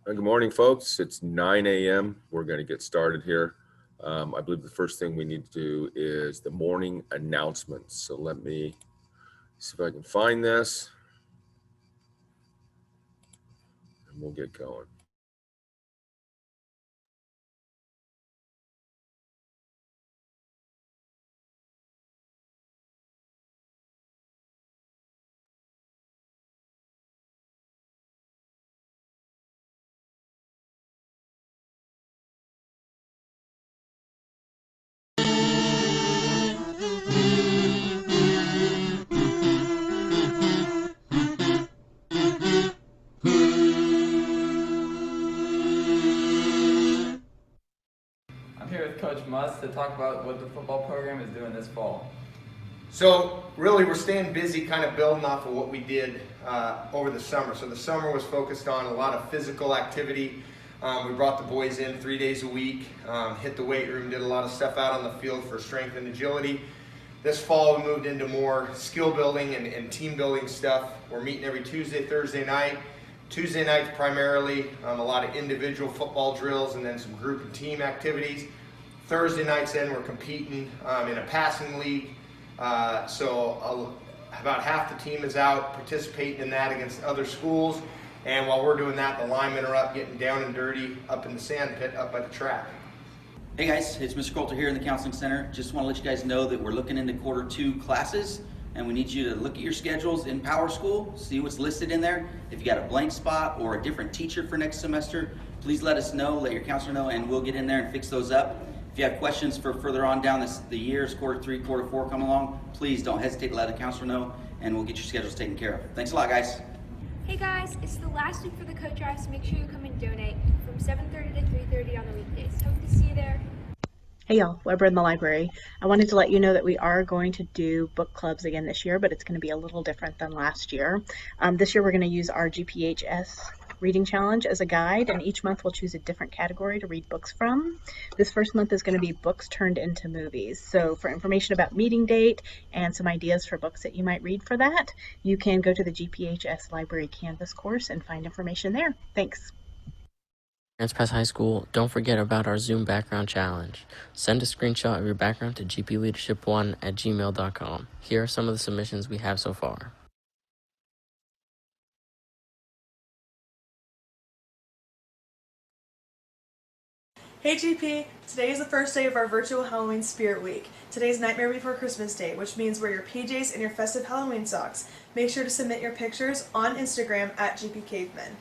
Good morning, folks. It's 9 a.m. We're going to get started here. I believe the first thing we need to do is the morning announcements. So let me see if I can find this, and we'll get going. I'm here with Coach Muss to talk about what the football program is doing this fall. So really we're staying busy kind of building off of what we did over the summer. So the summer was focused on a lot of physical activity. We brought the boys in 3 days a week, hit the weight room, did a lot of stuff out on the field for strength and agility. This fall we moved into more skill building and team building stuff. We're meeting every Tuesday, Thursday night. Tuesday nights primarily a lot of individual football drills and then some group and team activities. Thursday nights then we're competing in a passing league. So about half the team is out participating in that against other schools. And while we're doing that, the linemen are up getting down and dirty up in the sand pit up by the track. Hey guys, it's Mr. Coulter here in the Counseling Center. Just want to let you guys know that we're looking into Q2 classes, and we need you to look at your schedules in PowerSchool, see what's listed in there. If you got a blank spot or a different teacher for next semester, please let us know, let your counselor know, and we'll get in there and fix those up. If you have questions for further on down the years, Q3, Q4 come along, please don't hesitate to let a counselor know, and we'll get your schedules taken care of. Thanks a lot, guys. Hey guys, it's the last week for the coat drive, so make sure you come and donate from 7:30 to 3:30 on the weekdays. Hope to see you there. Hey y'all, Weber in the library. I wanted to let you know that we are going to do book clubs again this year, but it's going to be a little different than last year. This year we're going to use our GPHS reading challenge as a guide, and each month we'll choose a different category to read books from. This first month is going to be books turned into movies. So for information about meeting date and some ideas for books that you might read for that, you can go to the GPHS Library Canvas course and find information there. Thanks. Grants Pass High School, don't forget about our Zoom background challenge. Send a screenshot of your background to gpleadership1@gmail.com. Here are some of the submissions we have so far. Hey GP, today is the first day of our virtual Halloween Spirit Week. Today's Nightmare Before Christmas Day, which means wear your PJs and your festive Halloween socks. Make sure to submit your pictures on Instagram at GPCaveman.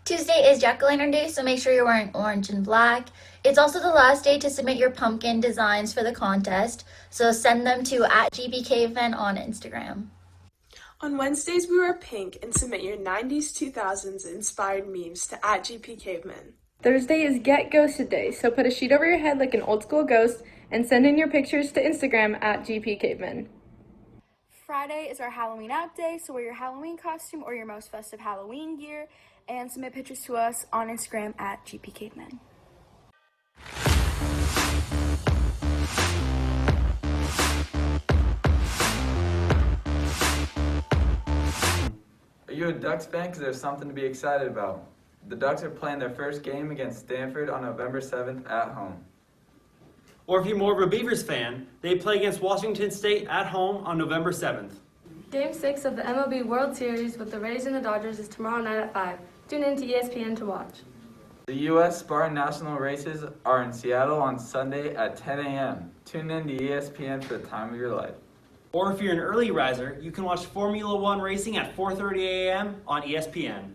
Tuesday is Jack-o'-lantern day, so make sure you're wearing orange and black. It's also the last day to submit your pumpkin designs for the contest, so send them to @GPCaveman on Instagram. On Wednesdays, we wear pink and submit your 90s, 2000s inspired memes to @GPCaveman. Thursday is Get Ghosted Day, so put a sheet over your head like an old school ghost and send in your pictures to Instagram @GPCaveman. Friday is our Halloween out day, so wear your Halloween costume or your most festive Halloween gear and submit pictures to us on Instagram @GPCaveman. Are you a Ducks fan? Because there's something to be excited about. The Ducks are playing their first game against Stanford on November 7th at home. Or if you're more of a Beavers fan, they play against Washington State at home on November 7th. Game 6 of the MLB World Series with the Rays and the Dodgers is tomorrow night at 5. Tune in to ESPN to watch. The U.S. Spartan National races are in Seattle on Sunday at 10 a.m. Tune in to ESPN for the time of your life. Or if you're an early riser, you can watch Formula One racing at 4:30 a.m. on ESPN.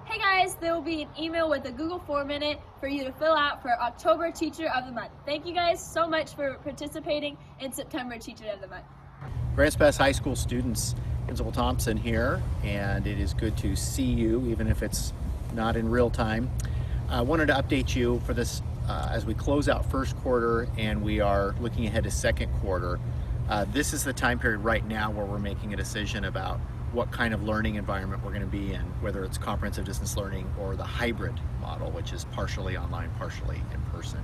Hey guys, there will be an email with a Google form in it for you to fill out for October Teacher of the Month. Thank you guys so much for participating in September Teacher of the Month. Grants Pass High School students, Principal Thompson here, and it is good to see you, even if it's not in real time. I wanted to update you for this as we close out first quarter and we are looking ahead to second quarter. This is the time period right now where we're making a decision about what kind of learning environment we're going to be in, whether it's comprehensive distance learning or the hybrid model, which is partially online, partially in person.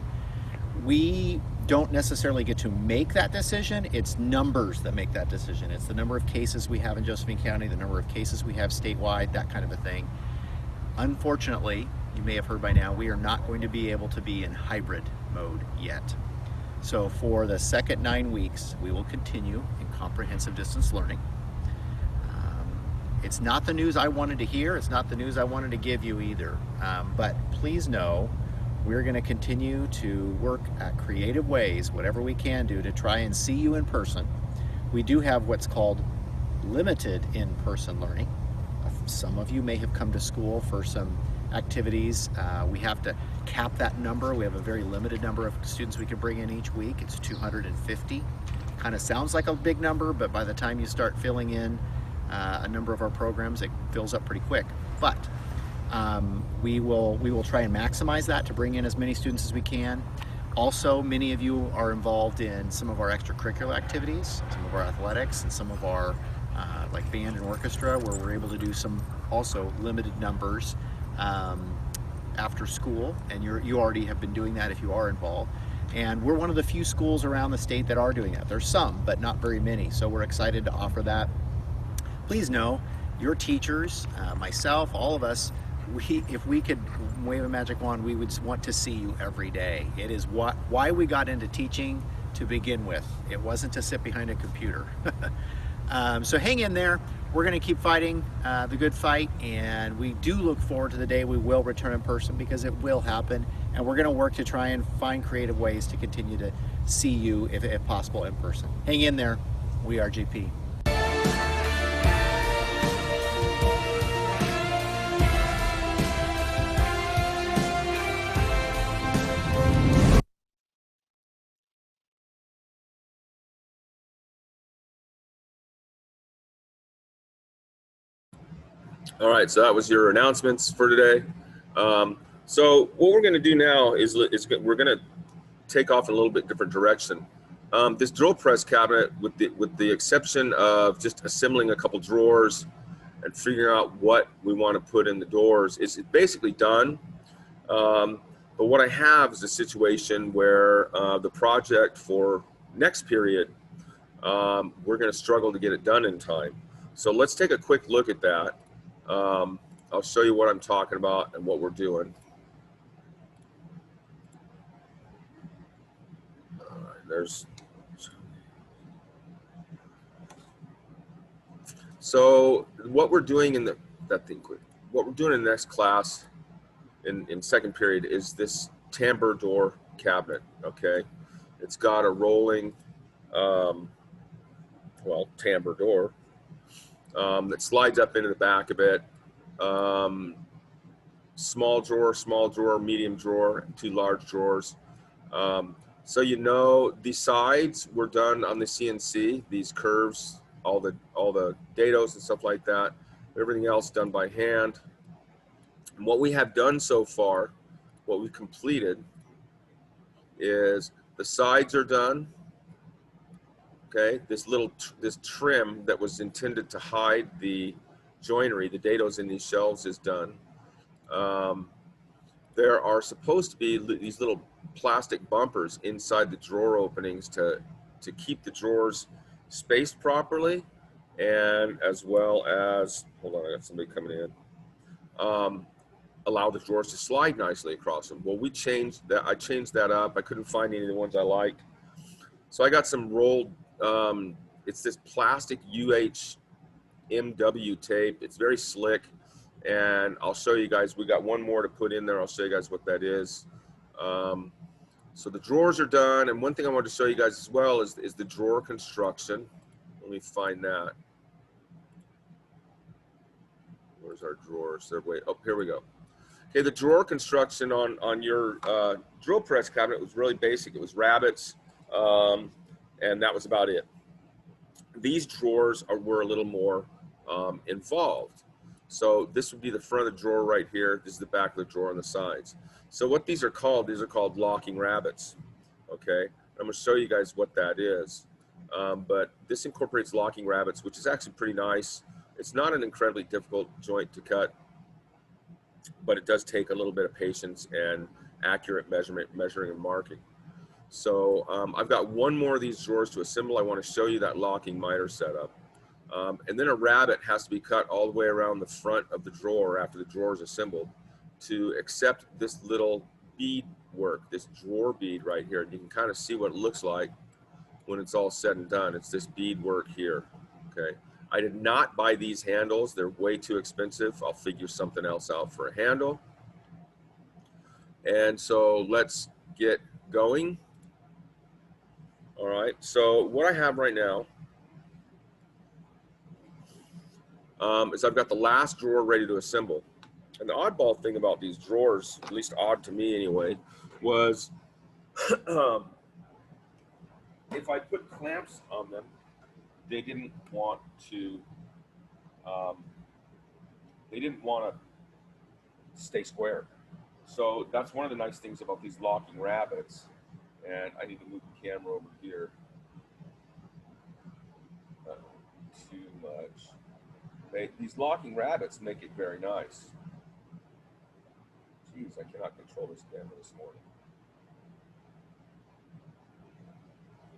We don't necessarily get to make that decision. It's numbers that make that decision. It's the number of cases we have in Josephine County, the number of cases we have statewide, that kind of a thing. Unfortunately, you may have heard by now, we are not going to be able to be in hybrid mode yet. So for the second 9 weeks, we will continue in comprehensive distance learning. It's not the news I wanted to hear. It's not the news I wanted to give you either. But please know, we're going to continue to work at creative ways, whatever we can do, to try and see you in person. We do have what's called limited in-person learning. Some of you may have come to school for some activities. We have to cap that number. We have a very limited number of students we can bring in each week. It's 250. Kind of sounds like a big number, but by the time you start filling in a number of our programs, it fills up pretty quick. But we will try and maximize that to bring in as many students as we can. Also, many of you are involved in some of our extracurricular activities, some of our athletics, and some of our like band and orchestra, where we're able to do some also limited numbers after school, and you already have been doing that if you are involved. And we're one of the few schools around the state that are doing that. There's some, but not very many, so we're excited to offer that. Please know, your teachers, myself, all of us, if we could wave a magic wand, we would want to see you every day. It is why we got into teaching to begin with. It wasn't to sit behind a computer. So hang in there. We're going to keep fighting the good fight, and we do look forward to the day we will return in person, because it will happen, and we're going to work to try and find creative ways to continue to see you, if possible, in person. Hang in there. We are GP. All right, so that was your announcements for today. So what we're going to do now is we're going to take off in a little bit different direction. This drill press cabinet, with the exception of just assembling a couple drawers and figuring out what we want to put in the doors, is basically done. But what I have is a situation where the project for next period, we're going to struggle to get it done in time. So let's take a quick look at that. I'll show you what I'm talking about and what we're doing. All right, so what we're doing in what we're doing in the next class in second period is this tambour door cabinet. Okay, it's got a rolling tambour door that slides up into the back of it. Small drawer, medium drawer, and 2 large drawers. So the sides were done on the CNC, these curves, all the dados and stuff like that. Everything else done by hand. And what we have done so far, what we've completed, is the sides are done. Okay, this trim that was intended to hide the joinery, the dados in these shelves, is done. There are supposed to be these little plastic bumpers inside the drawer openings to keep the drawers spaced properly, and as well as, hold on, I got somebody coming in, allow the drawers to slide nicely across them. Well, I changed that up. I couldn't find any of the ones I liked. So I got some rolled, it's this plastic UHMW tape. It's very slick, and I'll show you guys. We got one more to put in there. I'll show you guys what that is. So the drawers are done, and one thing I wanted to show you guys as well is the drawer construction. Let me find that. Where's our drawers? Oh, here we go. Okay, the drawer construction on your drill press cabinet was really basic. It was rabbets, and that was about it. These drawers were a little more involved. So this would be the front of the drawer right here. This is the back of the drawer on the sides. So what these are called locking rabbets. Okay, I'm going to show you guys what that is. But this incorporates locking rabbets, which is actually pretty nice. It's not an incredibly difficult joint to cut, but it does take a little bit of patience and accurate measuring and marking. So I've got one more of these drawers to assemble. I want to show you that locking miter setup. And then a rabbet has to be cut all the way around the front of the drawer after the drawer is assembled. to accept this little bead work, this drawer bead right here. And you can kind of see what it looks like when it's all said and done. It's this bead work here, okay? I did not buy these handles. They're way too expensive. I'll figure something else out for a handle. And so let's get going. All right, so what I have right now is I've got the last drawer ready to assemble. And the oddball thing about these drawers, at least odd to me anyway, was if I put clamps on them, they didn't want to stay square. So that's one of the nice things about these locking rabbets. And I need to move the camera over here. Not too much. These locking rabbets make it very nice. Jeez, I cannot control this camera this morning.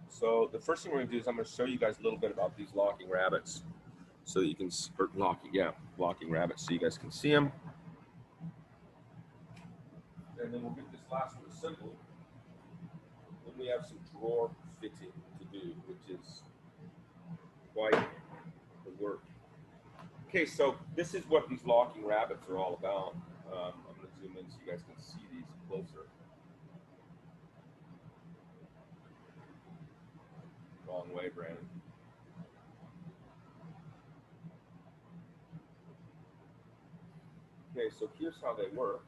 So the first thing we're going to do is I'm going to show you guys a little bit about these locking rabbets, so that you can locking rabbits, so you guys can see them. And then we'll get this last one assembled. Then we have some drawer fitting to do, which is quite the work. Okay, so this is what these locking rabbits are all about. I'm going to zoom in so you guys can see these closer. Wrong way, Brandon. Okay, so here's how they work.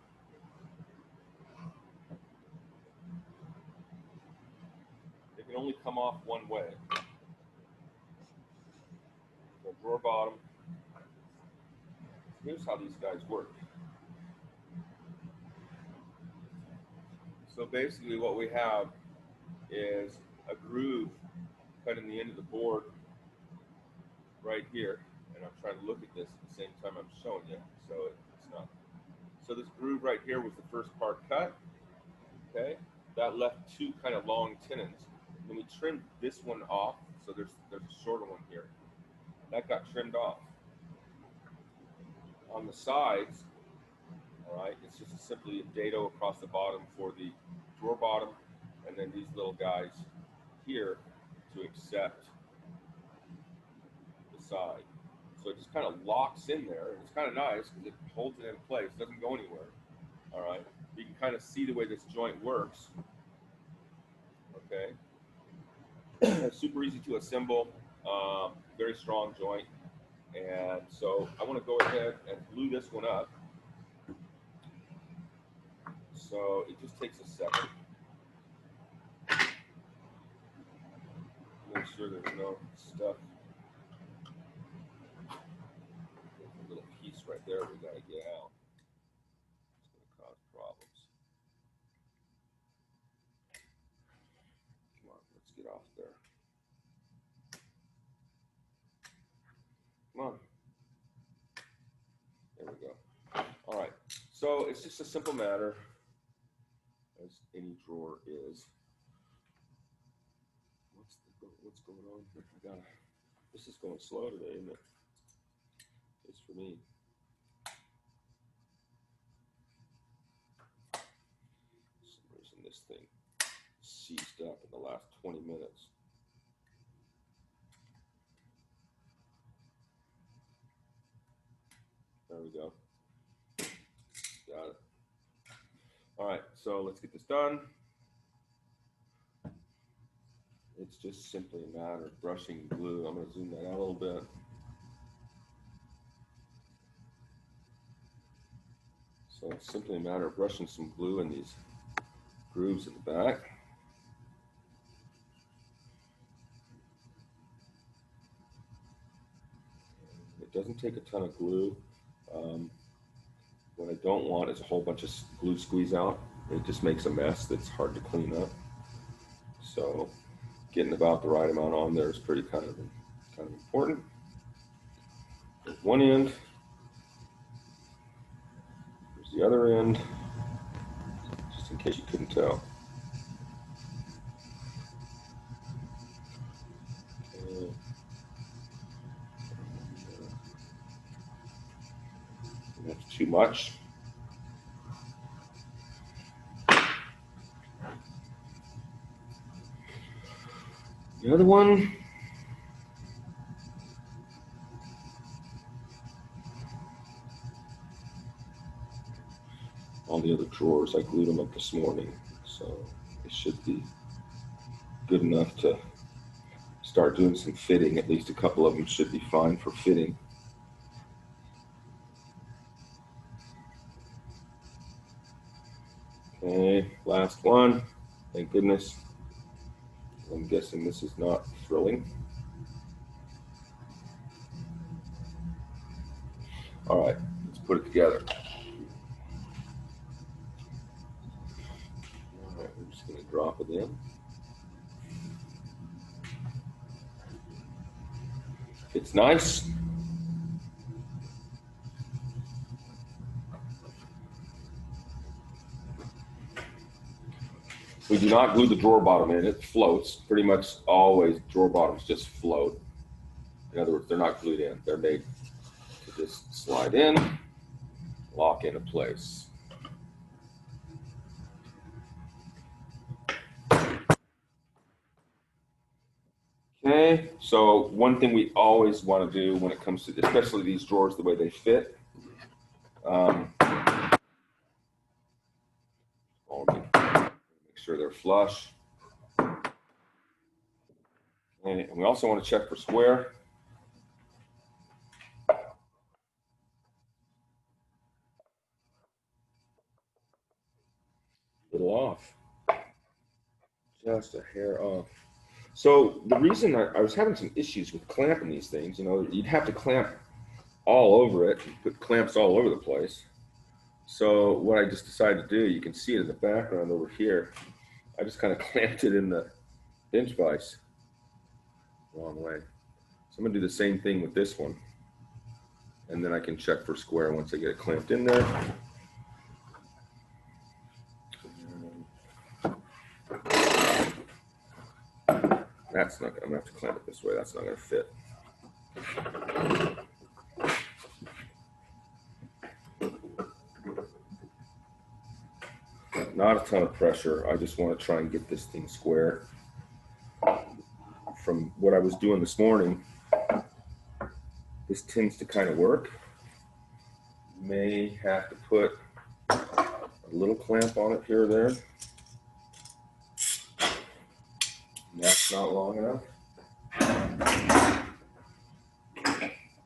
They can only come off one way. So drawer bottom. Here's how these guys work. So basically what we have is a groove cut in the end of the board right here. And I'm trying to look at this at the same time I'm showing you, so it's not. So this groove right here was the first part cut, okay? That left two kind of long tenons. Then we trimmed this one off, so there's a shorter one here. That got trimmed off. On the sides, all right, it's just simply a dado across the bottom for the drawer bottom, and then these little guys here to accept the side. So it just kind of locks in there, and it's kind of nice because it holds it in place, doesn't go anywhere. All right, you can kind of see the way this joint works. Okay, super easy to assemble, very strong joint. And so I want to go ahead and glue this one up. So it just takes a second. Make sure there's no stuff. There's a little piece right there we got to get out. It's going to cause problems. Come on, let's get off there. Come on. There we go. All right. So it's just a simple matter, as any drawer is. What's going on here? This is going slow today, isn't it? It's for me. For some reason this thing seized up in the last 20 minutes. There we go. Got it. All right, so let's get this done. It's just simply a matter of brushing glue. I'm going to zoom that out a little bit. So it's simply a matter of brushing some glue in these grooves at the back. It doesn't take a ton of glue. What I don't want is a whole bunch of glue squeeze out. It just makes a mess that's hard to clean up. So getting about the right amount on there is pretty kind of important. There's one end. There's the other end, just in case you couldn't tell. That's too much. The other one. All the other drawers, I glued them up this morning, so it should be good enough to start doing some fitting. At least a couple of them should be fine for fitting. Okay, last one. Thank goodness. I'm guessing this is not thrilling. All right, let's put it together. All right, we're just going to drop it in. It's nice. We do not glue the drawer bottom in. It floats. Pretty much always drawer bottoms just float. In other words, they're not glued in. They're made to just slide in, lock into place. Okay, so one thing we always want to do when it comes to, especially these drawers, the way they fit, make sure they're flush. Okay, and we also want to check for square. Little off, just a hair off. So the reason I was having some issues with clamping these things, you know, you'd have to clamp all over it, put clamps all over the place. So what I just decided to do, you can see it in the background over here, I just kind of clamped it in the inch vise. Wrong way. So I'm gonna do the same thing with this one. And then I can check for square once I get it clamped in there. That's not gonna, I'm gonna have to clamp it this way. That's not gonna fit. Not a ton of pressure. I just want to try and get this thing square. From what I was doing this morning, this tends to kind of work. May have to put a little clamp on it here or there. That's not long enough.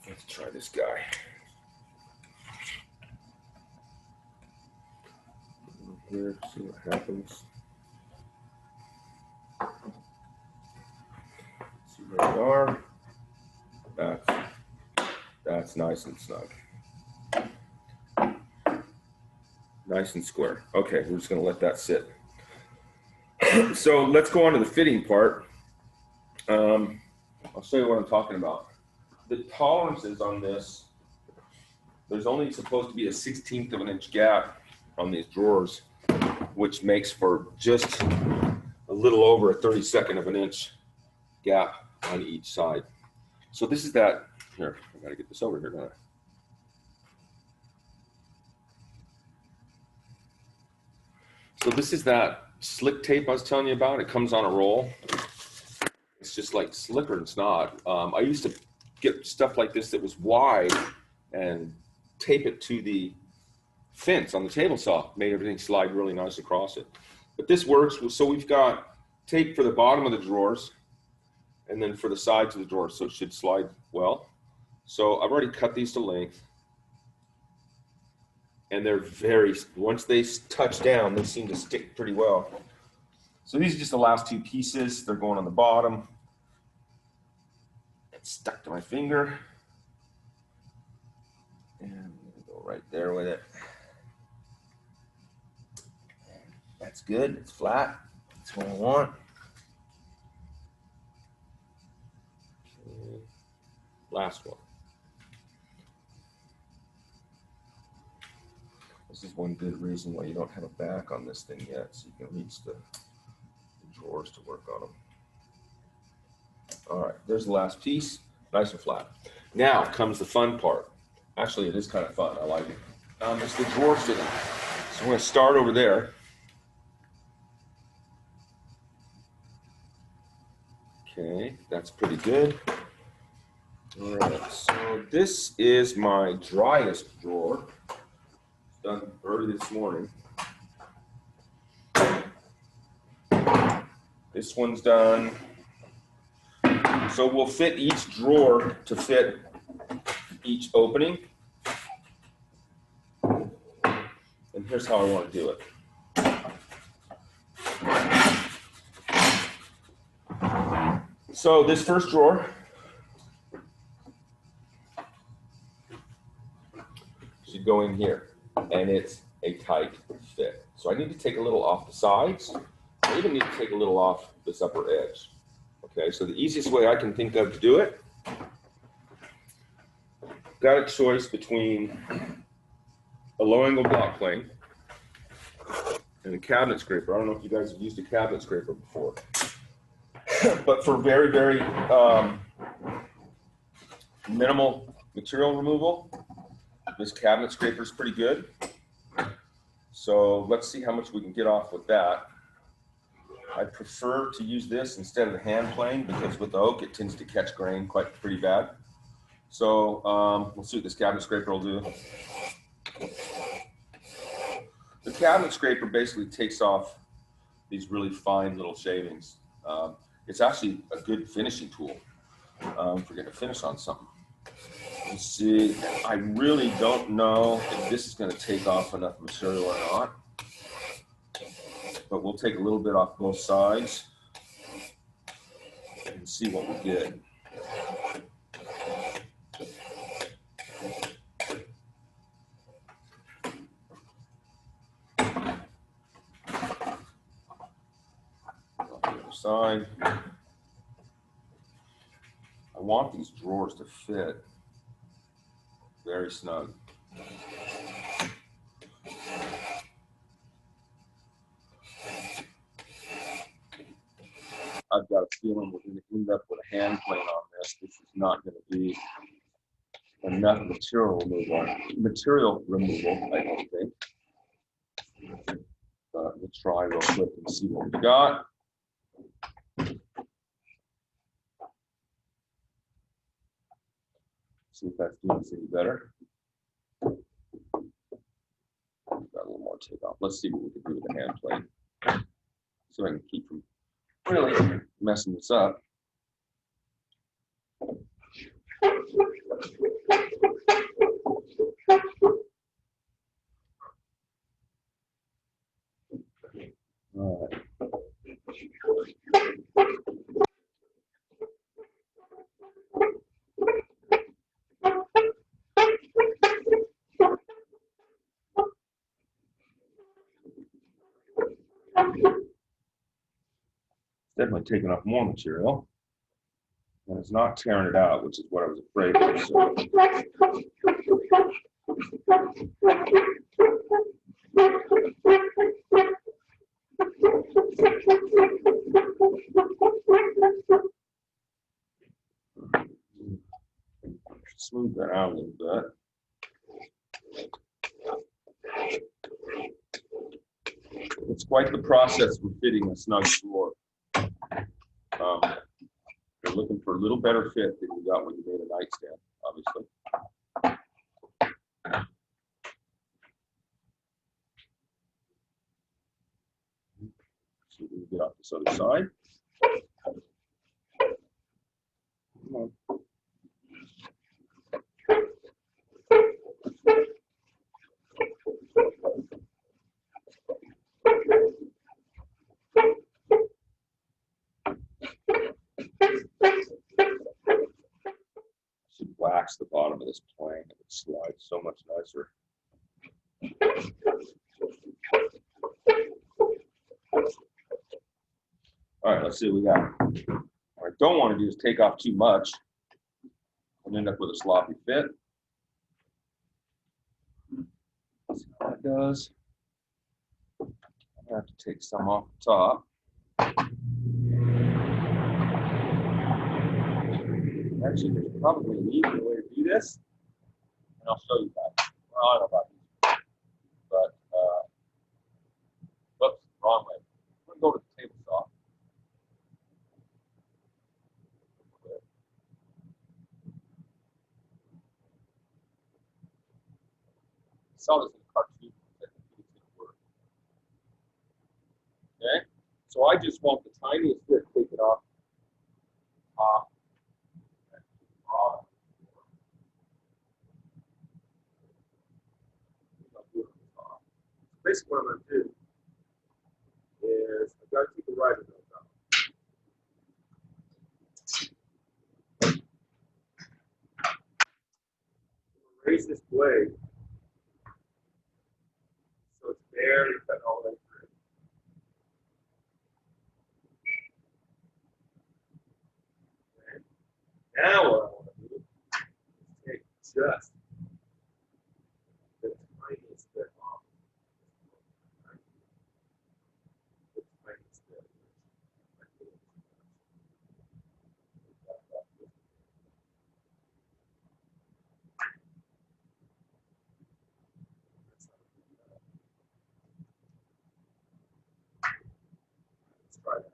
Let's try this guy. Here, see what happens. See where we are. That's nice and snug. Nice and square. Okay, we're just gonna let that sit. So let's go on to the fitting part. I'll show you what I'm talking about. The tolerances on this, there's only supposed to be a 1/16 of an inch gap on these drawers, which makes for just a little over a 32nd of an inch gap on each side. So this is that, here, I gotta get this over here, don't I? So this is that slick tape I was telling you about. It comes on a roll. It's just like slicker than snot. I used to get stuff like this that was wide and tape it to the fence on the table saw. Made everything slide really nice across it. But this works. So we've got tape for the bottom of the drawers and then for the sides of the drawers, so it should slide well. So I've already cut these to length. And they're very, once they touch down, they seem to stick pretty well. So these are just the last two pieces. They're going on the bottom. It's stuck to my finger. And I'm gonna go right there with it. That's good, it's flat. That's what I want. Okay. Last one. This is one good reason why you don't have a back on this thing yet, so you can reach the drawers to work on them. All right, there's the last piece, nice and flat. Now comes the fun part. Actually, it is kind of fun, I like it. It's the drawer fitting. So I'm gonna start over there. Okay, that's pretty good. All right, so this is my driest drawer. Done early this morning. This one's done. So we'll fit each drawer to fit each opening. And here's how I want to do it. So this first drawer should go in here, and it's a tight fit. So I need to take a little off the sides. I even need to take a little off this upper edge. Okay, so the easiest way I can think of to do it, got a choice between a low angle block plane and a cabinet scraper. I don't know if you guys have used a cabinet scraper before, but for very, very minimal material removal, this cabinet scraper is pretty good. So let's see how much we can get off with that. I prefer to use this instead of the hand plane because with the oak it tends to catch grain pretty bad. So we'll see what this cabinet scraper will do. The cabinet scraper basically takes off these really fine little shavings. It's actually a good finishing tool for getting a finish on something. Let's see, I really don't know if this is going to take off enough material or not, but we'll take a little bit off both sides and see what we get. Side. I want these drawers to fit very snug. I've got a feeling we're going to end up with a hand plane on this. This is not going to be enough material removal, I don't think. But we'll try real quick and see what we got. See if that's doing us any better. Got a little more takeoff. Let's see what we can do with the hand plane. So I can keep from really messing this up. All right. Definitely taking off more material, and it's not tearing it out, which is what I was afraid of. So. Smooth that out a little bit. It's quite the process for fitting a snug drawer. You're looking for a little better fit than you got when you made a nightstand, obviously. See if we can get off this other side. Come on. Should wax the bottom of this plane. It would slide so much nicer. All right, let's see what we got. What I don't want to do is take off too much and end up with a sloppy fit. Let's see how that does. I'm gonna have to take some off the top. Actually, there's probably an easier way to do this, and I'll show you that. Well, I don't know about these, but whoops, wrong way. I'm gonna go to the table saw. saw this in a cartoon. That it's going to work. Okay, so I just want the tiniest bit taken off. Bottom. Basically, what I'm going to do is I've got to keep the rider nose out. Raise this blade so it's barely cut all the way through. Okay. Now what I want to do is take just the tiniest bit off. The tiniest bit. Let's try that.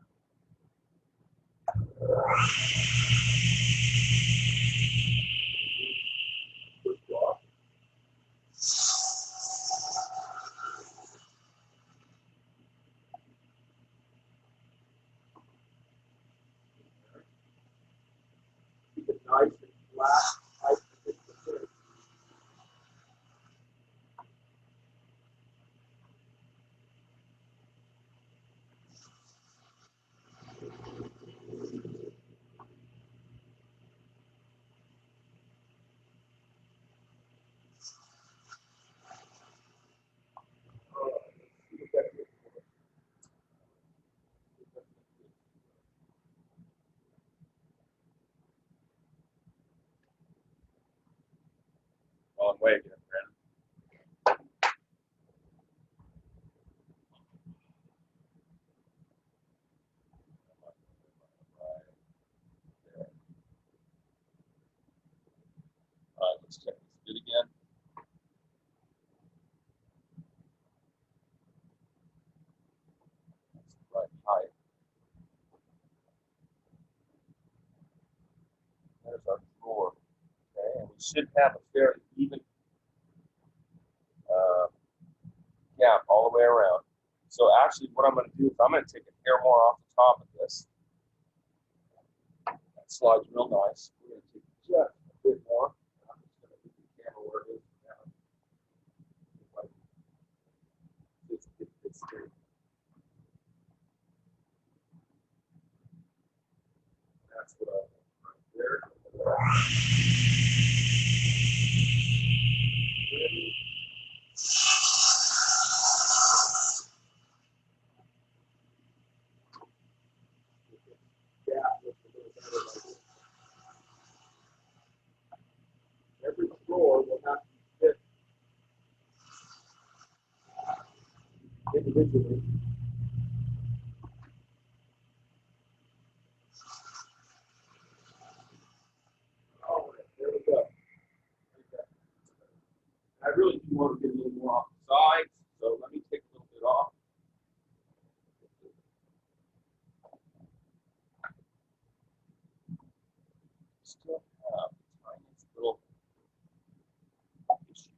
Good block. Keep it nice and flat, nice and thick. Wrong way again, Brandon. All right, let's check this bit again. That's the right height. There's our drawer. Okay, and we should have a fairly even gap all the way around. So actually what I'm going to do is I'm going to take a hair more off the top of this. That slides real nice. We're going to take just a bit more. I'm just going to move the camera where it is now. It's straight. That's what I want right there. Ready? Every drawer will have to fit individually. All right, there we go. I really do want to get a little more off the sides, so let me take a little bit off. Still have the tiniest little issue.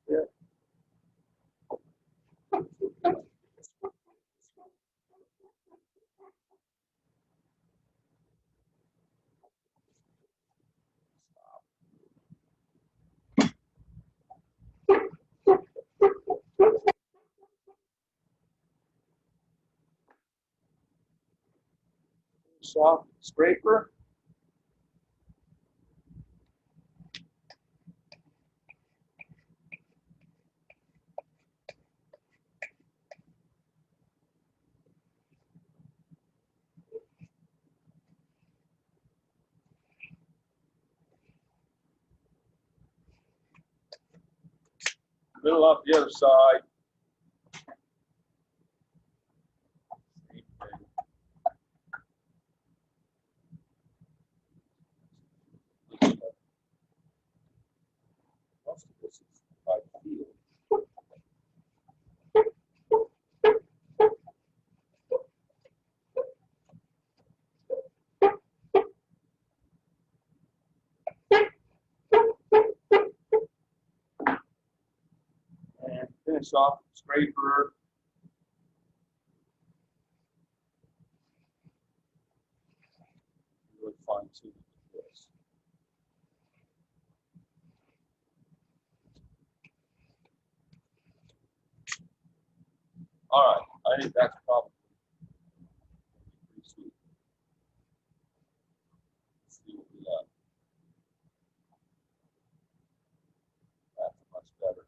Yeah. Soft scraper. Middle up the other side. Same thing. Most of this is by feel. finish off the scraper. Really fine tune this. All right, I think that's probably pretty sweet. Let's see what we got. That's much better.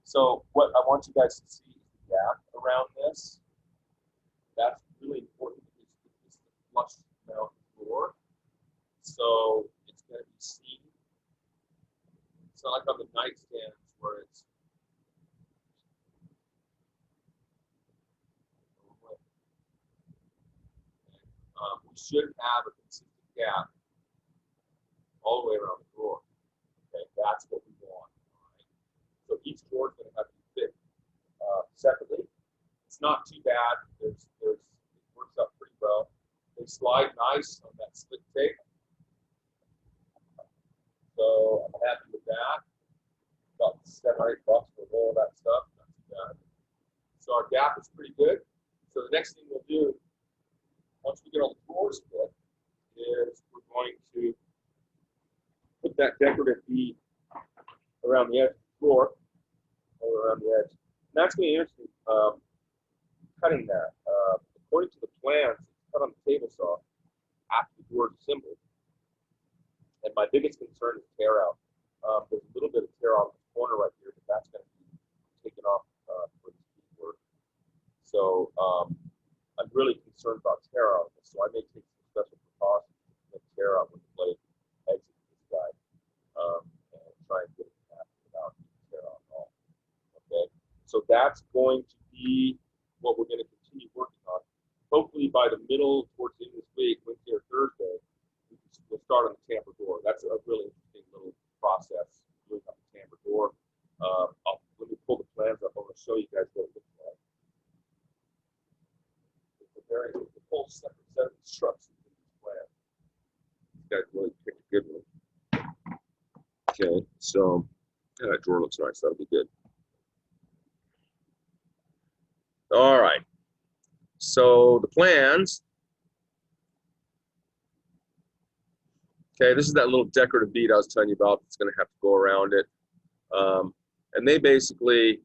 So what I want you guys to see is the gap around this. That's really important because it's the flush mount floor. So it's going to be seen. It's not like on the nightstands where it's we should have a consistent gap all the way around the drawer. Okay, that's what we want. All right. So each drawer is going to have to fit separately. It's not too bad. It works out pretty well. They slide nice on that slick tape. So I'm happy with that. About $7 or $8 for all that stuff. Not too bad. So our gap is pretty good. So the next thing we'll do, once we get all the drawers fit, is we're going to put that decorative bead around the edge of the drawer, or around the edge. And that's going to be interesting, cutting that. According to the plans, it's cut on the table saw after the drawer is assembled. And my biggest concern is tear out. There's a little bit of tear out in the corner right here, but that's going to be taken off for this bead work. So I'm really concerned about tear out. So I may take some special precautions to tear out when the blade exits this guy, and try and get it back without tear out at all. Okay, so that's going to be what we're going to continue working on. Hopefully by the middle towards the end of this week, Wednesday or Thursday, we'll start on the tamper door. That's a really interesting little process. Doing up the tamper door. Let me pull the plans up. I'm going to show you guys what it looks like. The whole separate set of instructions in this plan. You guys really picked a good one. Okay, so yeah, that drawer looks nice. That'll be good. All right. So the plans. Okay, this is that little decorative bead I was telling you about that's going to have to go around it. And they basically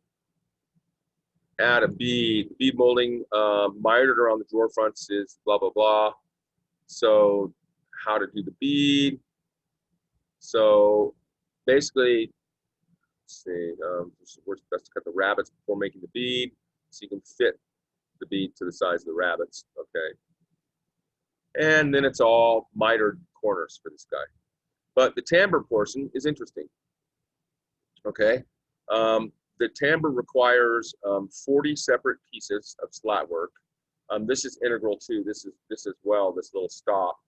add a bead molding, mitered around the drawer fronts is blah, blah, blah. So how to do the bead. So basically, let's see, we're best to cut the rabbets before making the bead so you can fit the bead to the size of the rabbets, okay? And then it's all mitered corners for this guy. But the timbre portion is interesting, okay? The timbre requires 40 separate pieces of slat work. This is integral too. This as well, this little stop.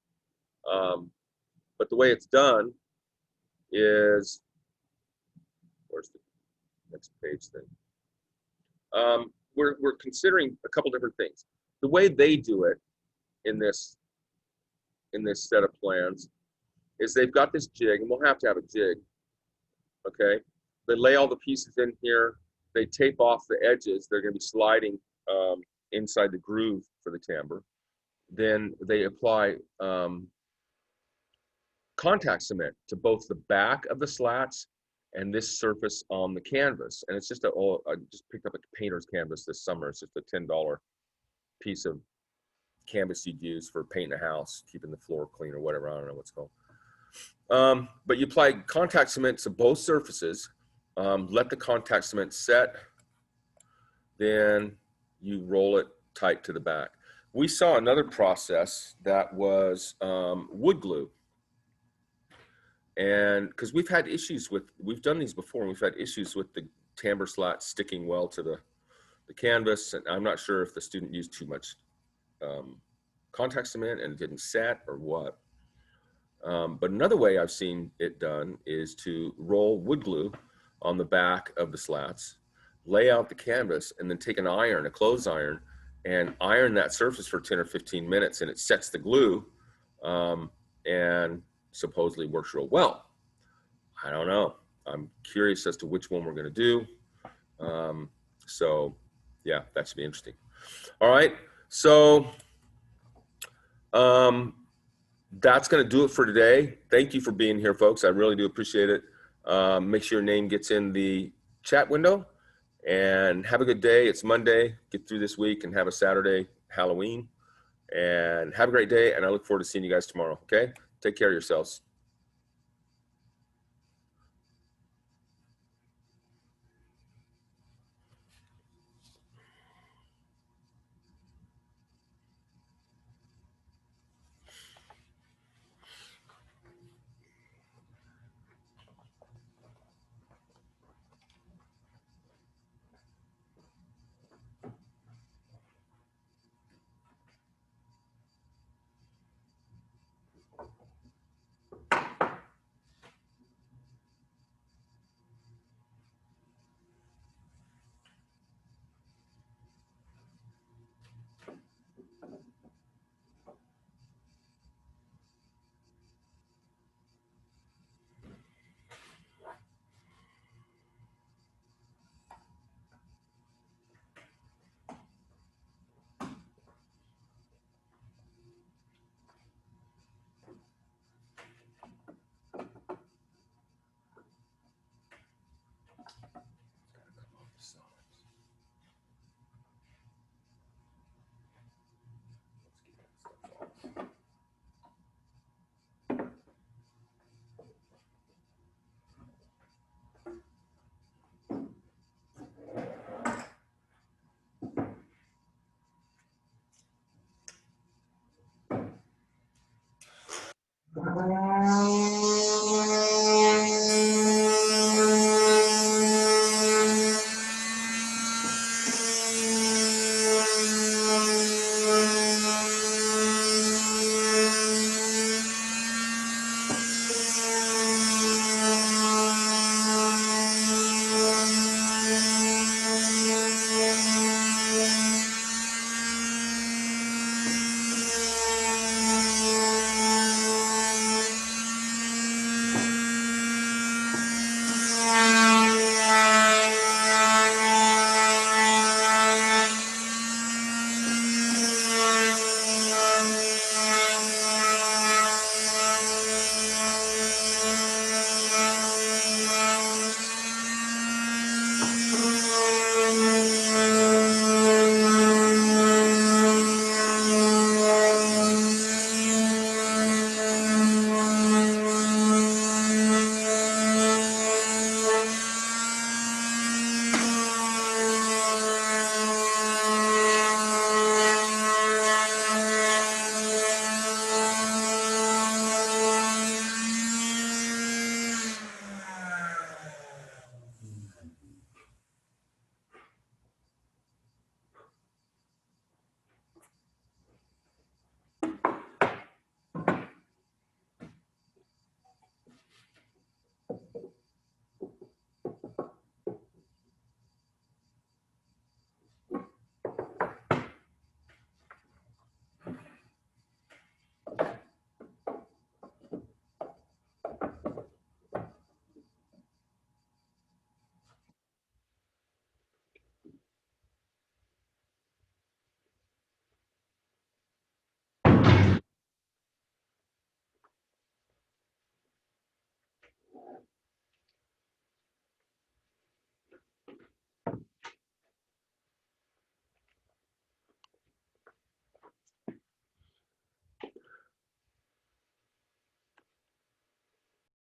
But the way it's done is, where's the next page thing? We're considering a couple different things. The way they do it in this set of plans is they've got this jig, and we'll have to have a jig, okay? They lay all the pieces in here. They tape off the edges. They're going to be sliding inside the groove for the timbre. Then they apply contact cement to both the back of the slats and this surface on the canvas. And it's just I just picked up a painter's canvas this summer. It's just a $10 piece of canvas you'd use for painting a house, keeping the floor clean or whatever. I don't know what's called. But you apply contact cement to both surfaces. Let the contact cement set, then you roll it tight to the back. We saw another process that was wood glue. And because we've had issues with, we've done these before, and we've had issues with the timbre slats sticking well to the canvas. And I'm not sure if the student used too much contact cement and it didn't set or what. But another way I've seen it done is to roll wood glue on the back of the slats, lay out the canvas, and then take an iron, a clothes iron, and iron that surface for 10 or 15 minutes, and it sets the glue and supposedly works real well. I don't know. I'm curious as to which one we're going to do. So yeah, that should be interesting. All right. So that's going to do it for today. Thank you for being here, folks. I really do appreciate it. Make sure your name gets in the chat window, and have a good day. It's Monday. Get through this week and have a Saturday, Halloween, and have a great day. And I look forward to seeing you guys tomorrow. Okay. Take care of yourselves.